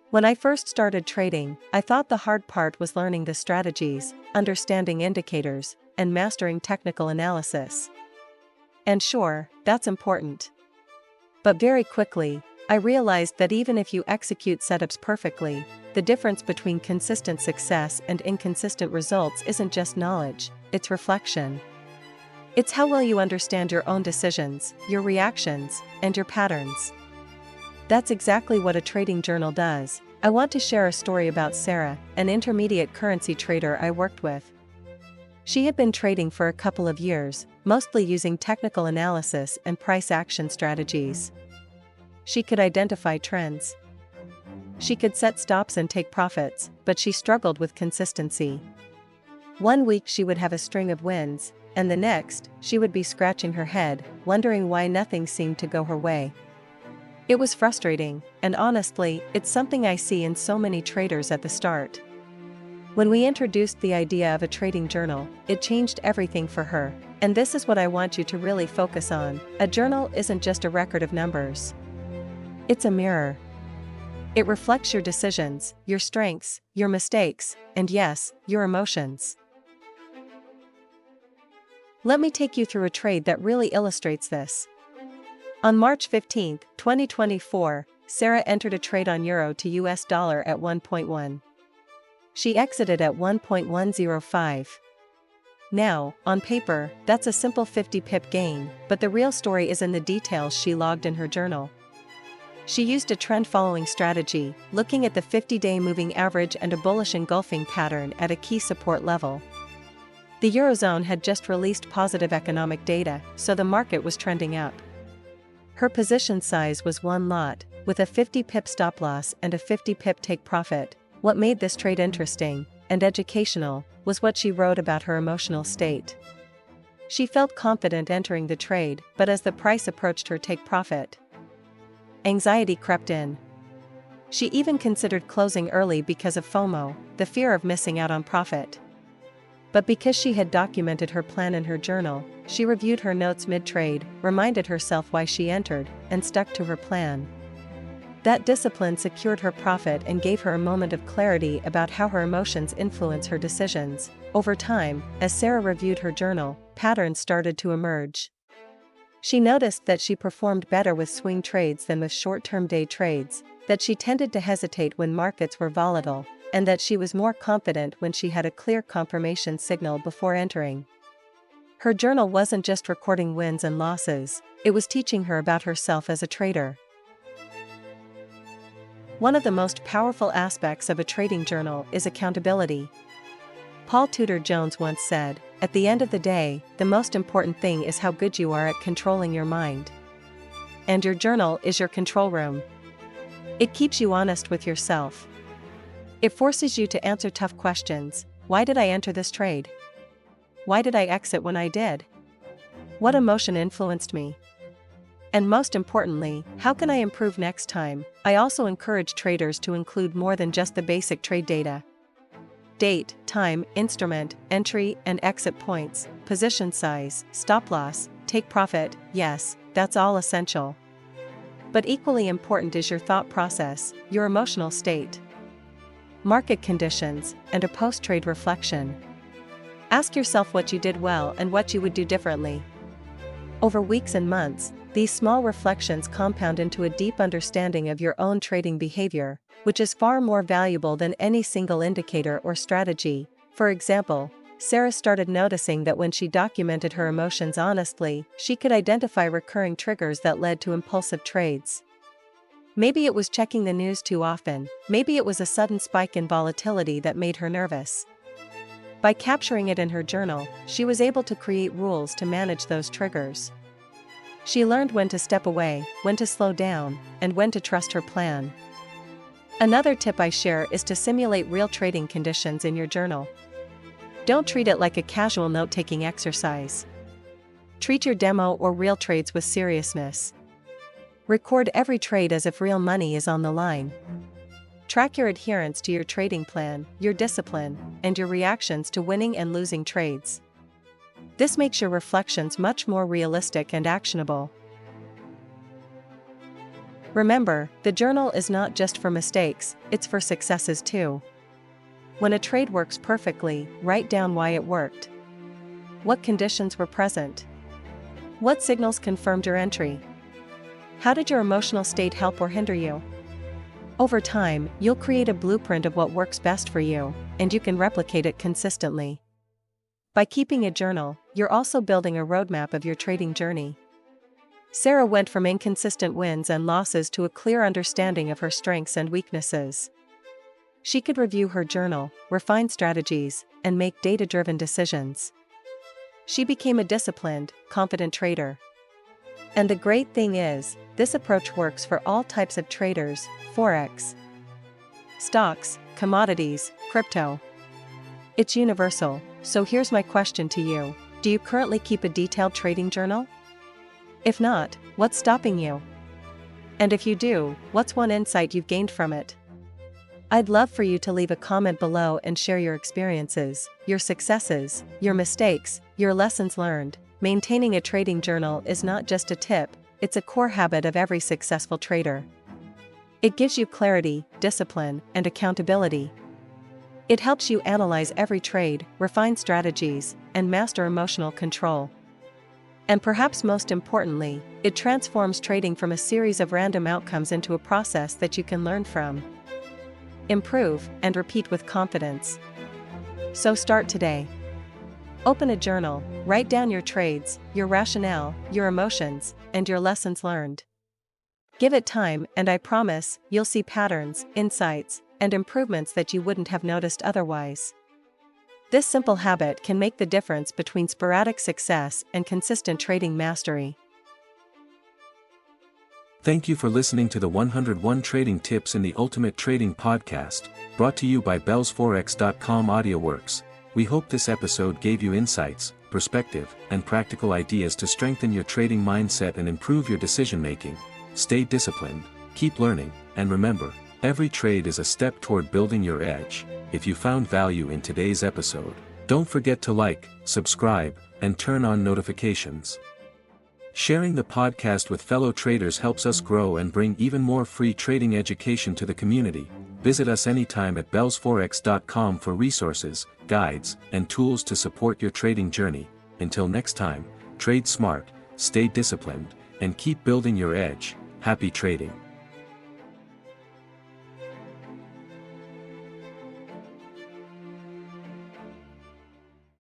When I first started trading, I thought the hard part was learning the strategies, understanding indicators, and mastering technical analysis. And sure, that's important. But very quickly, I realized that even if you execute setups perfectly, the difference between consistent success and inconsistent results isn't just knowledge, it's reflection. It's how well you understand your own decisions, your reactions, and your patterns. That's exactly what a trading journal does. I want to share a story about Sarah, an intermediate currency trader I worked with. She had been trading for a couple of years, mostly using technical analysis and price action strategies. She could identify trends. She could set stops and take profits, but she struggled with consistency. One week she would have a string of wins, and the next, she would be scratching her head, wondering why nothing seemed to go her way. It was frustrating, and honestly, it's something I see in so many traders at the start. When we introduced the idea of a trading journal, it changed everything for her, and this is what I want you to really focus on. A journal isn't just a record of numbers. It's a mirror. It reflects your decisions, your strengths, your mistakes, and yes, your emotions. Let me take you through a trade that really illustrates this. On March 15, 2024, Sarah entered a trade on euro to US dollar at 1.1. She exited at 1.105. Now, on paper, that's a simple 50 pip gain, but the real story is in the details she logged in her journal. She used a trend-following strategy, looking at the 50-day moving average and a bullish engulfing pattern at a key support level. The Eurozone had just released positive economic data, so the market was trending up. Her position size was one lot, with a 50 pip stop loss and a 50 pip take profit. What made this trade interesting and educational was what she wrote about her emotional state. She felt confident entering the trade, but as the price approached her take profit, anxiety crept in. She even considered closing early because of FOMO, the fear of missing out on profit. But because she had documented her plan in her journal, she reviewed her notes mid-trade, reminded herself why she entered, and stuck to her plan. That discipline secured her profit and gave her a moment of clarity about how her emotions influence her decisions. Over time, as Sarah reviewed her journal, patterns started to emerge. She noticed that she performed better with swing trades than with short-term day trades, that she tended to hesitate when markets were volatile, and that she was more confident when she had a clear confirmation signal before entering. Her journal wasn't just recording wins and losses, it was teaching her about herself as a trader. One of the most powerful aspects of a trading journal is accountability. Paul Tudor Jones once said, "At the end of the day, the most important thing is how good you are at controlling your mind." And your journal is your control room. It keeps you honest with yourself. It forces you to answer tough questions. Why did I enter this trade? Why did I exit when I did? What emotion influenced me? And most importantly, how can I improve next time? I also encourage traders to include more than just the basic trade data. Date, time, instrument, entry and exit points, position size, stop loss, take profit, yes, that's all essential. But equally important is your thought process, your emotional state, market conditions, and a post-trade reflection. Ask yourself what you did well and what you would do differently. Over weeks and months, these small reflections compound into a deep understanding of your own trading behavior, which is far more valuable than any single indicator or strategy. For example, Sarah started noticing that when she documented her emotions honestly, she could identify recurring triggers that led to impulsive trades. Maybe it was checking the news too often, maybe it was a sudden spike in volatility that made her nervous. By capturing it in her journal, she was able to create rules to manage those triggers. She learned when to step away, when to slow down, and when to trust her plan. Another tip I share is to simulate real trading conditions in your journal. Don't treat it like a casual note-taking exercise. Treat your demo or real trades with seriousness. Record every trade as if real money is on the line. Track your adherence to your trading plan, your discipline, and your reactions to winning and losing trades. This makes your reflections much more realistic and actionable. Remember, the journal is not just for mistakes, it's for successes too. When a trade works perfectly, write down why it worked. What conditions were present? What signals confirmed your entry? How did your emotional state help or hinder you? Over time, you'll create a blueprint of what works best for you, and you can replicate it consistently. By keeping a journal, you're also building a roadmap of your trading journey. Sarah went from inconsistent wins and losses to a clear understanding of her strengths and weaknesses. She could review her journal, refine strategies, and make data-driven decisions. She became a disciplined, confident trader. And the great thing is, this approach works for all types of traders: forex, stocks, commodities, crypto. It's universal, so here's my question to you. Do you currently keep a detailed trading journal? If not, what's stopping you? And if you do, what's one insight you've gained from it? I'd love for you to leave a comment below and share your experiences, your successes, your mistakes, your lessons learned. Maintaining a trading journal is not just a tip, it's a core habit of every successful trader. It gives you clarity, discipline, and accountability. It helps you analyze every trade, refine strategies, and master emotional control. And perhaps most importantly, it transforms trading from a series of random outcomes into a process that you can learn from, improve, and repeat with confidence. So start today. Open a journal, write down your trades, your rationale, your emotions, and your lessons learned. Give it time, and I promise, you'll see patterns, insights, and improvements that you wouldn't have noticed otherwise. This simple habit can make the difference between sporadic success and consistent trading mastery. Thank you for listening to the 101 Trading Tips in the Ultimate Trading Podcast, brought to you by bellsforex.com AudioWorks. We hope this episode gave you insights, perspective, and practical ideas to strengthen your trading mindset and improve your decision-making. Stay disciplined, keep learning, and remember, every trade is a step toward building your edge. If you found value in today's episode, don't forget to like, subscribe, and turn on notifications. Sharing the podcast with fellow traders helps us grow and bring even more free trading education to the community. Visit us anytime at bellsforex.com for resources, guides, and tools to support your trading journey. Until next time, trade smart, stay disciplined, and keep building your edge. Happy trading!